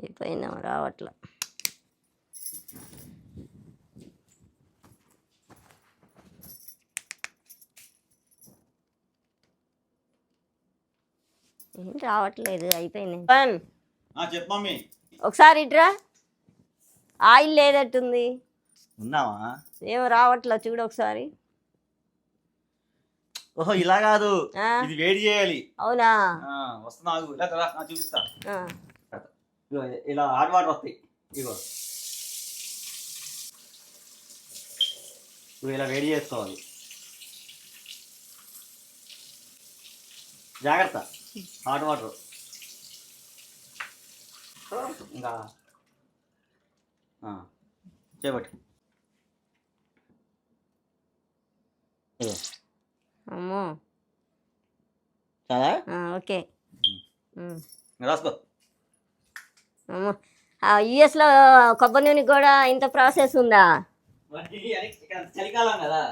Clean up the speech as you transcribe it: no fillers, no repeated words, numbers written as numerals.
అయిపోయిందా రావట్లా. ఏం రావట్లేదు. అయిపోయింది. చెప్పు మమ్మీ. ఒకసారి ఇట్రా. ఆయిల్ లేదట్టుంది. ఉన్నావా? ఏమో రావట్లా, చూడు ఒకసారి. ఓహో ఇలా కాదు, ఇది వేడి చేయాలి. అవునా? వస్తున్నా, చూపిస్తా. ఇలా హాట్ వాటర్ వస్తాయి. ఇగో నువ్వు ఇలా వేడి చేసుకోవాలి. జాగ్రత్త, హాట్ వాటర్. ఇంకా చేపట్టు. అమ్మో, చాలా ఓకే. రాసుకో. అమ్మో, యుఎస్లో కొబ్బరి నూనె కూడా ఇంత ప్రాసెస్ ఉందా? చలికాలం కదా.